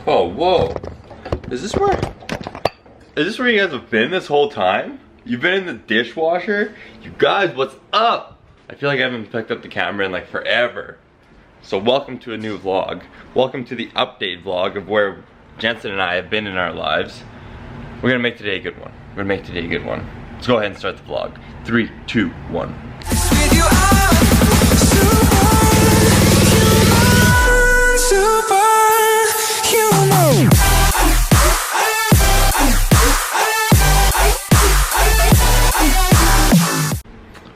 Oh, whoa. Is this where you guys have been this whole time? You've been in the dishwasher? You guys, what's up? I feel like I haven't picked up the camera in like forever. So welcome to a new vlog. Welcome to the update vlog of where Jensen and I have been in our lives. We're gonna make today a good one. We're gonna make today a good one. Let's go ahead and start the vlog. 3, 2, 1.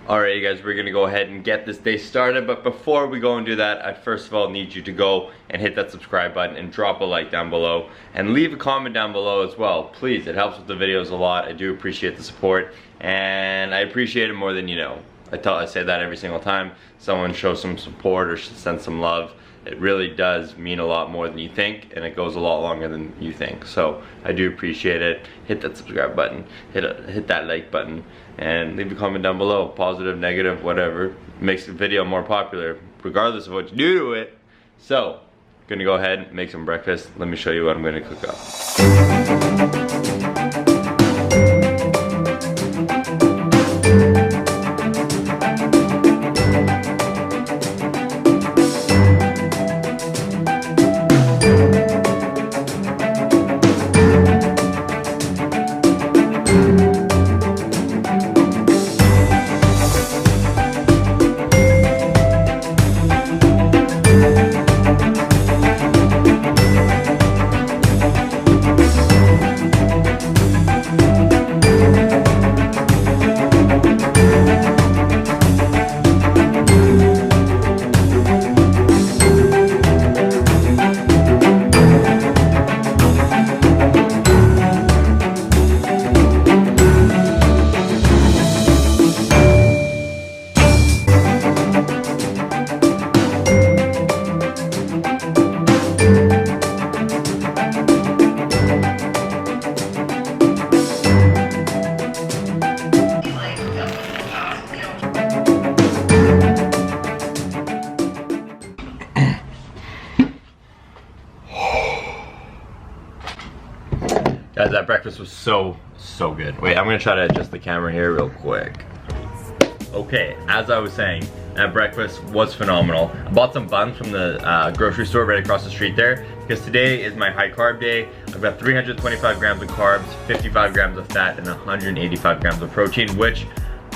Alright guys, we're gonna go ahead and get this day started, but before we go and do that, I first of all need you to go and hit that subscribe button and drop a like down below and leave a comment down below as well. Please, it helps with the videos a lot. I do appreciate the support and I appreciate it more than you know. I say that every single time someone shows some support or sends some love. It really does mean a lot more than you think, and it goes a lot longer than you think. So I do appreciate it. Hit that subscribe button, hit that like button, and leave a comment down below. Positive, negative, whatever. Makes the video more popular, regardless of what you do to it. So, gonna go ahead and make some breakfast. Let me show you what I'm gonna cook up. Guys, that breakfast was so good. Wait, I'm gonna try to adjust the camera here real quick. Okay, as I was saying, that breakfast was phenomenal. I bought some buns from the grocery store right across the street there because today is my high carb day. I've got 325 grams of carbs, 55 grams of fat, and 185 grams of protein, which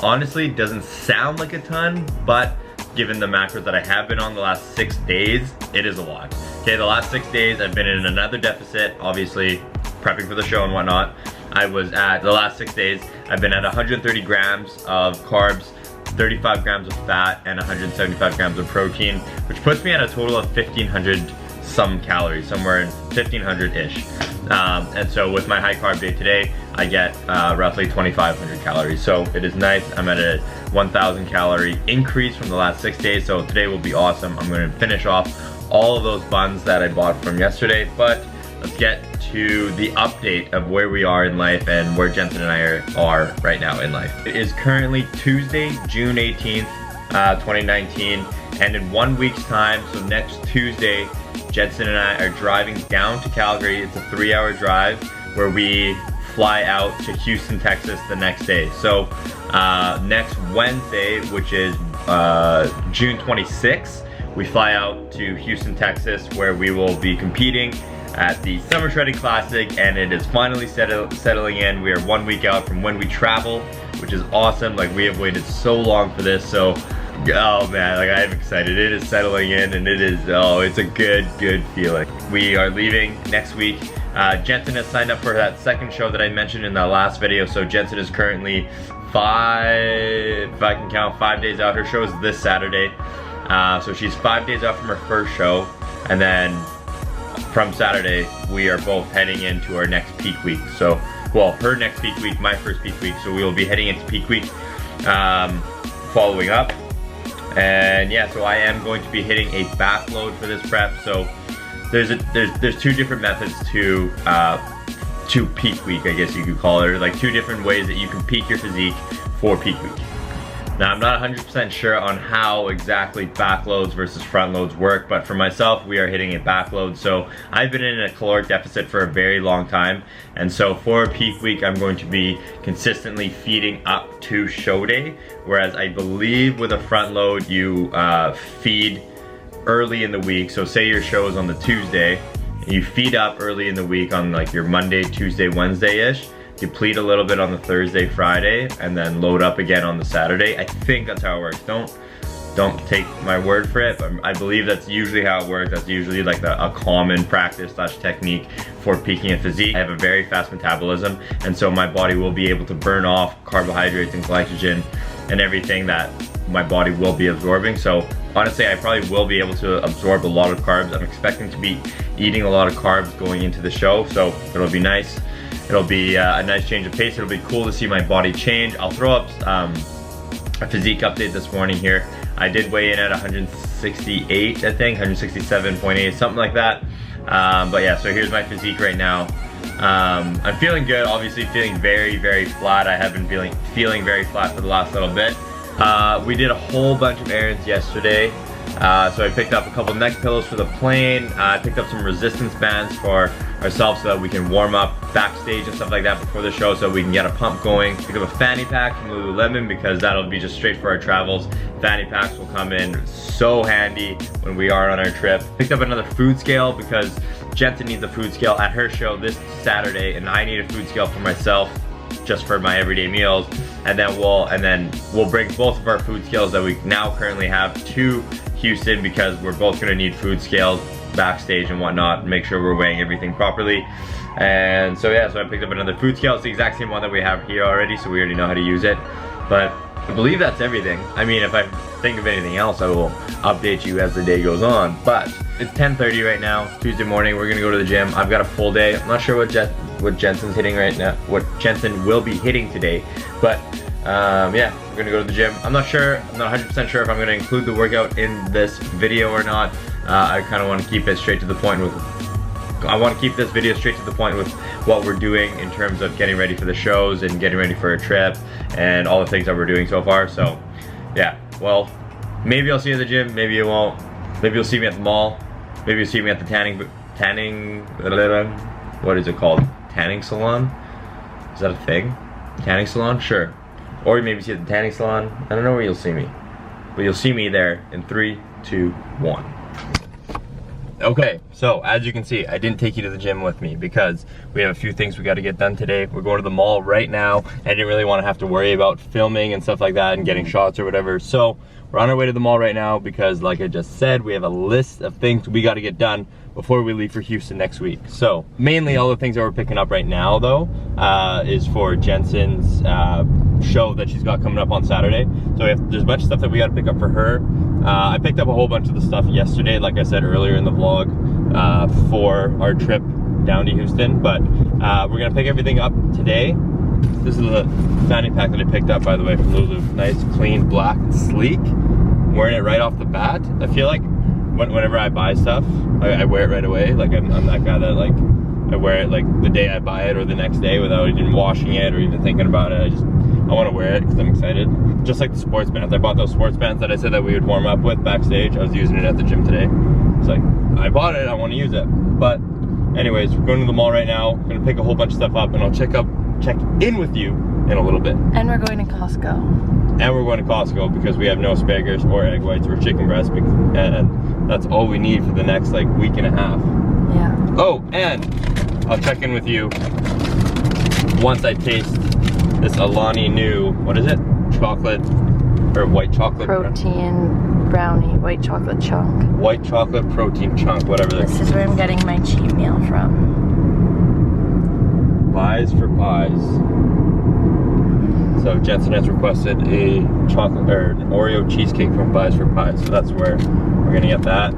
honestly doesn't sound like a ton, but given the macros that I have been on the last 6 days, it is a lot. Okay, the last 6 days I've been in another deficit, obviously prepping for the show and whatnot. I was at, the last 6 days, I've been at 130 grams of carbs, 35 grams of fat, and 175 grams of protein, which puts me at a total of 1,500 some calories, somewhere in 1,500-ish. And so with my high carb day today, I get roughly 2,500 calories. So it is nice. I'm at a 1,000 calorie increase from the last 6 days. So today will be awesome. I'm gonna finish off all of those buns that I bought from yesterday, but let's get to the update of where we are in life and where Jensen and I are right now in life. It is currently Tuesday, June 18th, 2019, and in 1 week's time, so next Tuesday, Jensen and I are driving down to Calgary. It's a 3-hour drive where we fly out to Houston, Texas the next day. So next Wednesday, which is June 26th, we fly out to Houston, Texas, where we will be competing at the Summer Shredding Classic, and it is finally settling in. We are 1 week out from when we travel, which is awesome. Like, we have waited so long for this, so oh man, like, I am excited. It is settling in, and it is, oh, it's a good feeling. We are leaving next week. Jensen has signed up for that second show that I mentioned in the last video, so Jensen is currently if I can count, 5 days out. Her show is this Saturday, so she's 5 days out from her first show, and then from Saturday, we are both heading into our next peak week. So, well, her next peak week, my first peak week. So we will be heading into peak week, following up. And yeah, so I am going to be hitting a back load for this prep. So there's two different methods to peak week, I guess you could call it, or like two different ways that you can peak your physique for peak week. Now, I'm not 100% sure on how exactly back loads versus front loads work, but for myself, we are hitting a back load. So I've been in a caloric deficit for a very long time. And so for a peak week, I'm going to be consistently feeding up to show day. Whereas I believe with a front load, you feed early in the week. So say your show is on the Tuesday, you feed up early in the week on like your Monday, Tuesday, Wednesday-ish. Deplete a little bit on the Thursday, Friday, and then load up again on the Saturday. I think that's how it works. Don't take my word for it, but I believe that's usually how it works. That's usually like a common practice / technique for peaking a physique. I have a very fast metabolism, and so my body will be able to burn off carbohydrates and glycogen and everything that my body will be absorbing. So honestly, I probably will be able to absorb a lot of carbs. I'm expecting to be eating a lot of carbs going into the show, so it'll be nice. It'll be a nice change of pace. It'll be cool to see my body change. I'll throw up a physique update this morning here. I did weigh in at 168, I think, 167.8, something like that. But yeah, so here's my physique right now. I'm feeling good, obviously feeling very, very flat. I have been feeling very flat for the last little bit. We did a whole bunch of errands yesterday. So I picked up a couple neck pillows for the plane. I picked up some resistance bands for ourselves so that we can warm up backstage and stuff like that before the show so we can get a pump going. Pick up a fanny pack from Lululemon because that'll be just straight for our travels. Fanny packs will come in so handy when we are on our trip. Picked up another food scale because Jensen needs a food scale at her show this Saturday, and I need a food scale for myself just for my everyday meals. And then we'll bring both of our food scales that we now currently have to Houston because we're both gonna need food scales backstage and whatnot, make sure we're weighing everything properly. And so yeah, so I picked up another food scale. It's the exact same one that we have here already, so we already know how to use it. But I believe that's everything. I mean, if I think of anything else, I will update you as the day goes on. But it's 10:30 right now, Tuesday morning. We're gonna go to the gym. I've got a full day. I'm not sure what Jensen's hitting right now, what Jensen will be hitting today, but yeah, we're gonna go to the gym. I'm not sure, I'm not 100% sure if I'm gonna include the workout in this video or not. I kind of want to keep it straight to the point with, I want to keep this video straight to the point with what we're doing in terms of getting ready for the shows and getting ready for a trip and all the things that we're doing so far. So yeah, well, maybe I'll see you at the gym, maybe you won't. Maybe you'll see me at the mall. Maybe you'll see me at the tanning, what is it called? Tanning salon? Is that a thing? Tanning salon? Sure. Or you maybe see at the tanning salon. I don't know where you'll see me. But you'll see me there in 3, 2, 1. Okay, so as you can see, I didn't take you to the gym with me because we have a few things we got to get done today. We're going to the mall right now. I didn't really want to have to worry about filming and stuff like that and getting shots or whatever. So we're on our way to the mall right now because, like I just said, we have a list of things we got to get done before we leave for Houston next week. So mainly all the things that we're picking up right now though is for Jensen's show that she's got coming up on Saturday. So there's a bunch of stuff that we got to pick up for her. I picked up a whole bunch of the stuff yesterday, like I said earlier in the vlog, for our trip down to Houston, but we're gonna pick everything up today. This is the fanny pack that I picked up, by the way, from Lulu. Nice, clean, black, sleek. I'm wearing it right off the bat. I feel like whenever I buy stuff, I wear it right away. Like I'm that guy that like, I wear it like the day I buy it or the next day without even washing it or even thinking about it. I want to wear it because I'm excited. Just like the sports bands. I bought those sports bands that I said that we would warm up with backstage. I was using it at the gym today. It's like, I bought it, I want to use it. But anyways, we're going to the mall right now. I'm gonna pick a whole bunch of stuff up and I'll check in with you in a little bit. And we're going to Costco. And we're going to Costco because we have no asparagus or egg whites or chicken breast, and that's all we need for the next like week and a half. Yeah. Oh, and I'll check in with you once I taste this Alani new, what is it? Chocolate, or white chocolate? Protein brownie, white chocolate chunk. White chocolate protein chunk, whatever. This is where I'm getting my cheat meal from. Pies for pies. So Jensen has requested a chocolate or an Oreo cheesecake from Pies for Pies, so that's where we're gonna get that.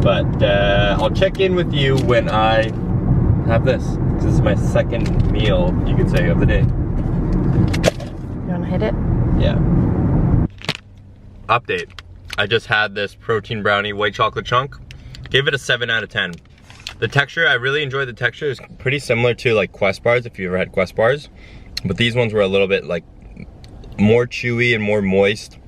But I'll check in with you when I have this. This is my second meal, you could say, of the day. You wanna hit it? Yeah. Update. I just had this protein brownie white chocolate chunk. Gave it a 7 out of 10. The texture, I really enjoyed the texture. It's pretty similar to like Quest bars, if you ever had Quest bars. But these ones were a little bit like more chewy and more moist.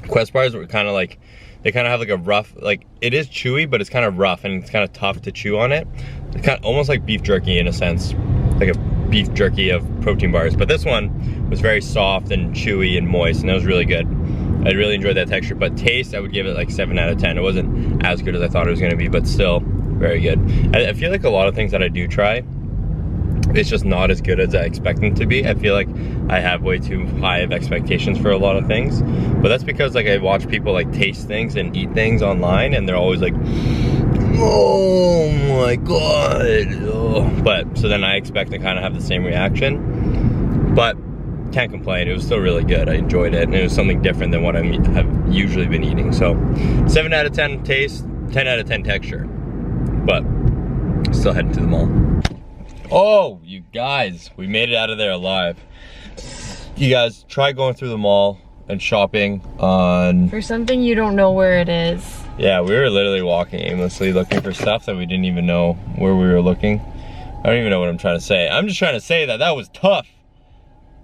Quest bars were kind of like, they kind of have like a rough, like it is chewy, but it's kind of rough and it's kind of tough to chew on it. It's kind of almost like beef jerky in a sense, like a beef jerky of protein bars. But this one was very soft and chewy and moist, and it was really good. I really enjoyed that texture, but taste, I would give it like 7 out of 10. It wasn't as good as I thought it was gonna be, but still very good. I feel like a lot of things that I do try, it's just not as good as I expect them to be. I feel like I have way too high of expectations for a lot of things, but that's because like I watch people like taste things and eat things online, and they're always like, oh my god. Oh. But so then I expect to kind of have the same reaction, but can't complain. It was still really good. I enjoyed it, and it was something different than what I have usually been eating. So 7 out of 10 taste, 10 out of 10 texture, but still heading to the mall. Oh, you guys, we made it out of there alive. You guys, try going through the mall and shopping on... For something you don't know where it is. Yeah, we were literally walking aimlessly looking for stuff that we didn't even know where we were looking. I don't even know what I'm trying to say. I'm just trying to say that that was tough,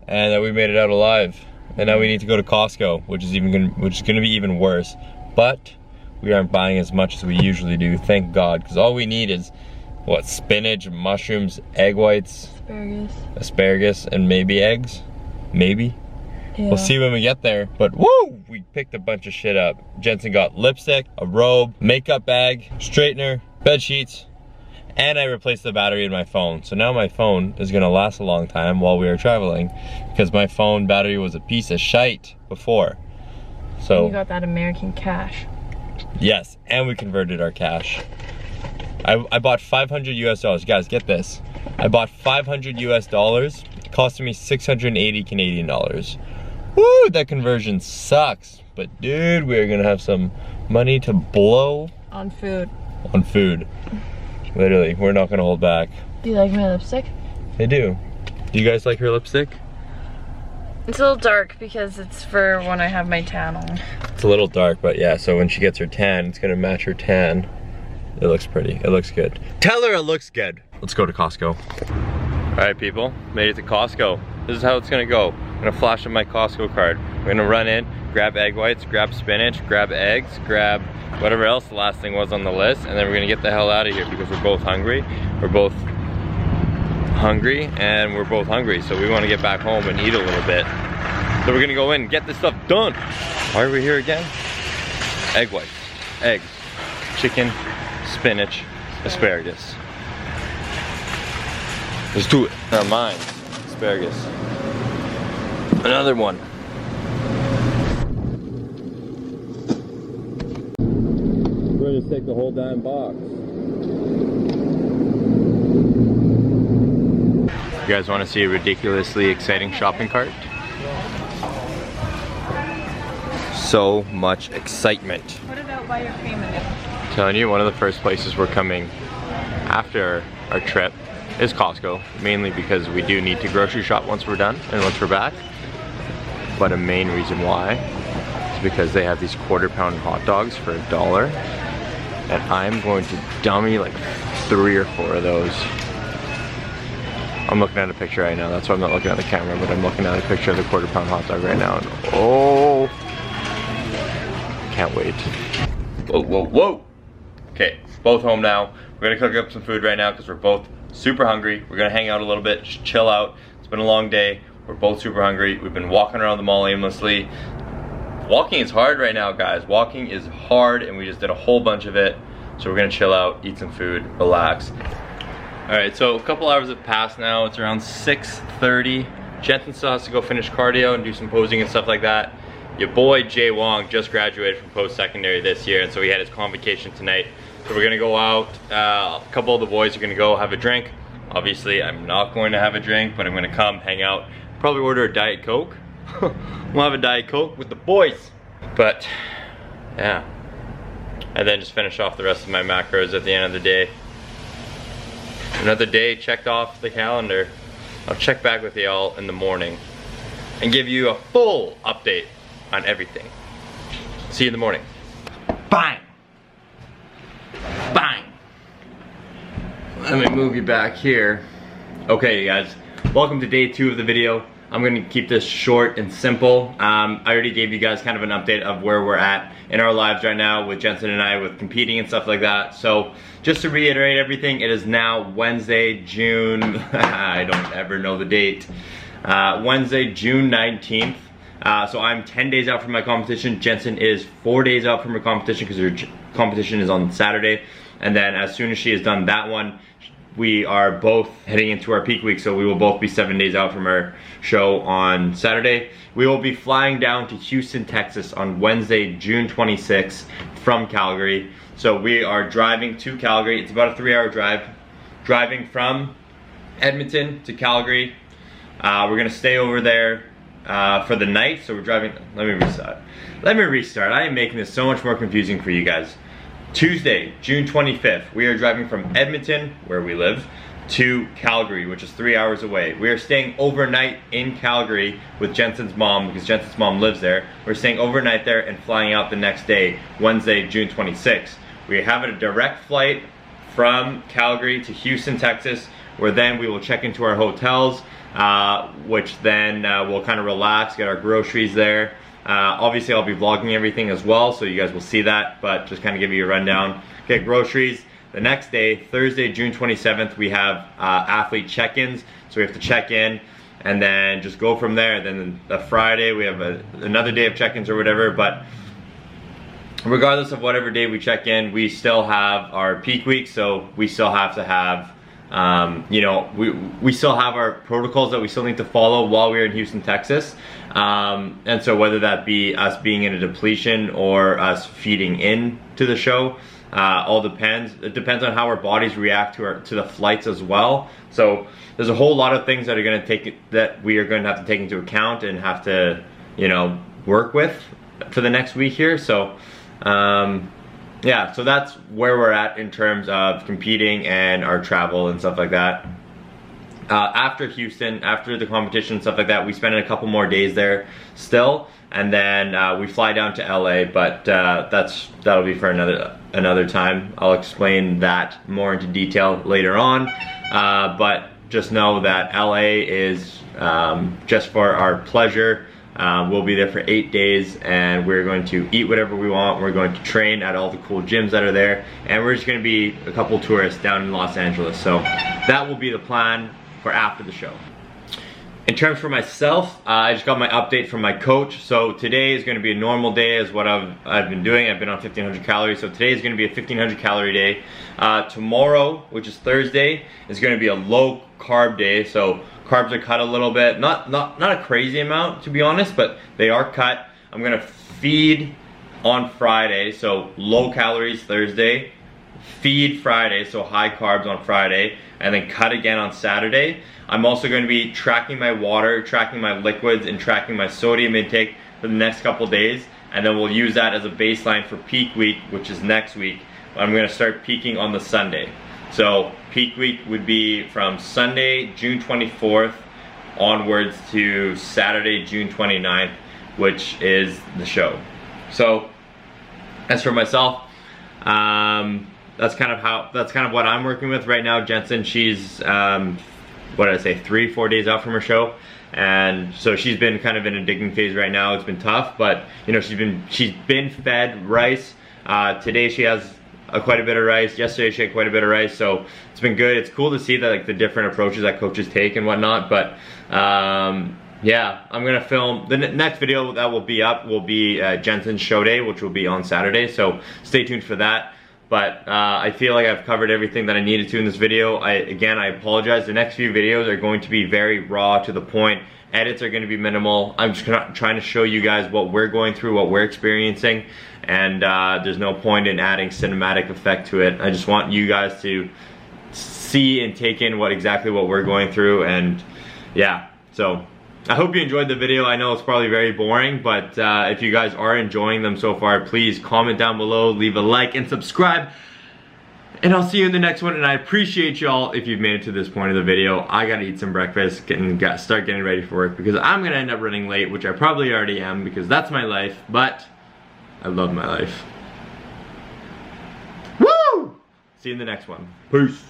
and that we made it out alive. And now we need to go to Costco, which is gonna be even worse. But we aren't buying as much as we usually do, thank God, because all we need is what, spinach, mushrooms, egg whites, asparagus, and maybe eggs. Maybe. Yeah. We'll see when we get there. But woo, we picked a bunch of shit up. Jensen got lipstick, a robe, makeup bag, straightener, bed sheets, and I replaced the battery in my phone. So now my phone is gonna last a long time while we are traveling, because my phone battery was a piece of shite before. So you got that American cash. Yes, and we converted our cash. I bought 500 US dollars. Guys, get this. I bought 500 US dollars. It costed me 680 Canadian dollars. Woo, that conversion sucks. But dude, we're gonna have some money to blow. On food. On food. Literally, we're not gonna hold back. Do you like my lipstick? I do. Do you guys like her lipstick? It's a little dark because it's for when I have my tan on. It's a little dark, but yeah, so when she gets her tan, it's gonna match her tan. It looks pretty, it looks good. Tell her it looks good. Let's go to Costco. All right, people, made it to Costco. This is how it's gonna go. I'm gonna flash up my Costco card. We're gonna run in, grab egg whites, grab spinach, grab eggs, grab whatever else the last thing was on the list, and then we're gonna get the hell out of here because we're both hungry. We're both hungry, and we're both hungry, so we wanna get back home and eat a little bit. So we're gonna go in and get this stuff done. Why are we here again? Egg whites, eggs, chicken, spinach, asparagus. Let's do it. Not mine. Asparagus. Another one. We're gonna just take the whole damn box. You guys want to see a ridiculously exciting shopping cart? So much excitement. Put it out by your payment. I'm telling you, one of the first places we're coming after our trip is Costco, mainly because we do need to grocery shop once we're done and once we're back. But a main reason why is because they have these quarter-pound hot dogs for $1, and I'm going to dummy like 3 or 4 of those. I'm looking at a picture right now, that's why I'm not looking at the camera, but I'm looking at a picture of the quarter-pound hot dog right now, and oh, can't wait. Whoa, whoa, whoa! Okay, both home now. We're gonna cook up some food right now because we're both super hungry. We're gonna hang out a little bit, just chill out. It's been a long day. We're both super hungry. We've been walking around the mall aimlessly. Walking is hard right now, guys. Walking is hard, and we just did a whole bunch of it. So we're gonna chill out, eat some food, relax. All right, so a couple hours have passed now. It's around 6:30. Jensen still has to go finish cardio and do some posing and stuff like that. Your boy Jay Wong just graduated from post-secondary this year, and so he had his convocation tonight. So we're gonna go out. A couple of the boys are gonna go have a drink. Obviously, I'm not going to have a drink, but I'm gonna come hang out. Probably order a Diet Coke. We'll have a Diet Coke with the boys. But yeah, and then just finish off the rest of my macros at the end of the day. Another day checked off the calendar. I'll check back with y'all in the morning and give you a full update on everything. See you in the morning. Bang! Bang! Let me move you back here. Okay, you guys, welcome to day 2 of the video. I'm gonna keep this short and simple. I already gave you guys kind of an update of where we're at in our lives right now with Jensen and I with competing and stuff like that. So just to reiterate everything, it is now Wednesday, June, I don't ever know the date. Wednesday, June 19th. So I'm 10 days out from my competition. Jensen is 4 days out from her competition because her competition is on Saturday. And then as soon as she has done that one, we are both heading into our peak week. So we will both be 7 days out from our show on Saturday. We will be flying down to Houston, Texas on Wednesday, June 26th from Calgary. So we are driving to Calgary. It's about a 3-hour drive. Driving from Edmonton to Calgary. We're gonna stay over there for the night. So we're driving, let me restart. I am making this so much more confusing for you guys. Tuesday, June 25th, we are driving from Edmonton, where we live, to Calgary, which is 3 hours away. We are staying overnight in Calgary with Jensen's mom, because Jensen's mom lives there. We're staying overnight there and flying out the next day, Wednesday, June 26th. We have a direct flight from Calgary to Houston, Texas, where then we will check into our hotels, which then we'll kind of relax, get our groceries there. Obviously I'll be vlogging everything as well, so you guys will see that, but just kind of give you a rundown. Get groceries. The next day, Thursday, June 27th, we have athlete check-ins, so we have to check in and then just go from there. Then the Friday, we have another day of check-ins or whatever, but regardless of whatever day we check in, we still have our peak week, so we still have to have you know, we still have our protocols that we still need to follow while we're in Houston, Texas. And so whether that be us being in a depletion or us feeding in to the show, all depends. It depends on how our bodies react to the flights as well. So there's a whole lot of things that we are going to have to take into account and have to, you know, work with for the next week here. So yeah, so that's where we're at in terms of competing and our travel and stuff like that. After Houston, after the competition and stuff like that, we spend a couple more days there still, and then we fly down to LA, but that'll be for another time. I'll explain that more into detail later on, but just know that LA is just for our pleasure. We'll be there for 8 days, and we're going to eat whatever we want. We're going to train at all the cool gyms that are there, and we're just going to be a couple tourists down in Los Angeles. So that will be the plan for after the show. In terms for myself, I just got my update from my coach. So today is going to be a normal day as what I've been doing. I've been on 1,500 calories, so today is going to be a 1,500 calorie day. Tomorrow, which is Thursday, is going to be a low carb day. So carbs are cut a little bit, not a crazy amount to be honest, but they are cut. I'm gonna feed on Friday, so low calories Thursday, feed Friday, so high carbs on Friday, and then cut again on Saturday. I'm also going to be tracking my water, tracking my liquids, and tracking my sodium intake for the next couple days, and then we'll use that as a baseline for peak week, which is next week. I'm gonna start peaking on the Sunday. So peak week would be from Sunday, June 24th onwards to Saturday, June 29th, which is the show. So as for myself, that's kind of what I'm working with right now. Jensen, she's what did I say, 3-4 days out from her show, and so she's been kind of in a digging phase right now. It's been tough, but you know, she's been fed rice. Today she has quite a bit of rice. Yesterday she had quite a bit of rice, so it's been good. It's cool to see that, like, the different approaches that coaches take and whatnot. But yeah, I'm gonna film the next video that will be up will be Jensen's show day, which will be on Saturday, so stay tuned for that. But I feel like I've covered everything that I needed to in this video. Again, I apologize. The next few videos are going to be very raw, to the point. Edits are going to be minimal. I'm just trying to show you guys what we're going through, what we're experiencing, and there's no point in adding cinematic effect to it. I just want you guys to see and take in exactly what we're going through, and yeah. So I hope you enjoyed the video. I know it's probably very boring, but if you guys are enjoying them so far, please comment down below, leave a like, and subscribe. And I'll see you in the next one, and I appreciate y'all if you've made it to this point of the video. I gotta eat some breakfast, start getting ready for work, because I'm gonna end up running late, which I probably already am, because that's my life, but I love my life. Woo! See you in the next one. Peace.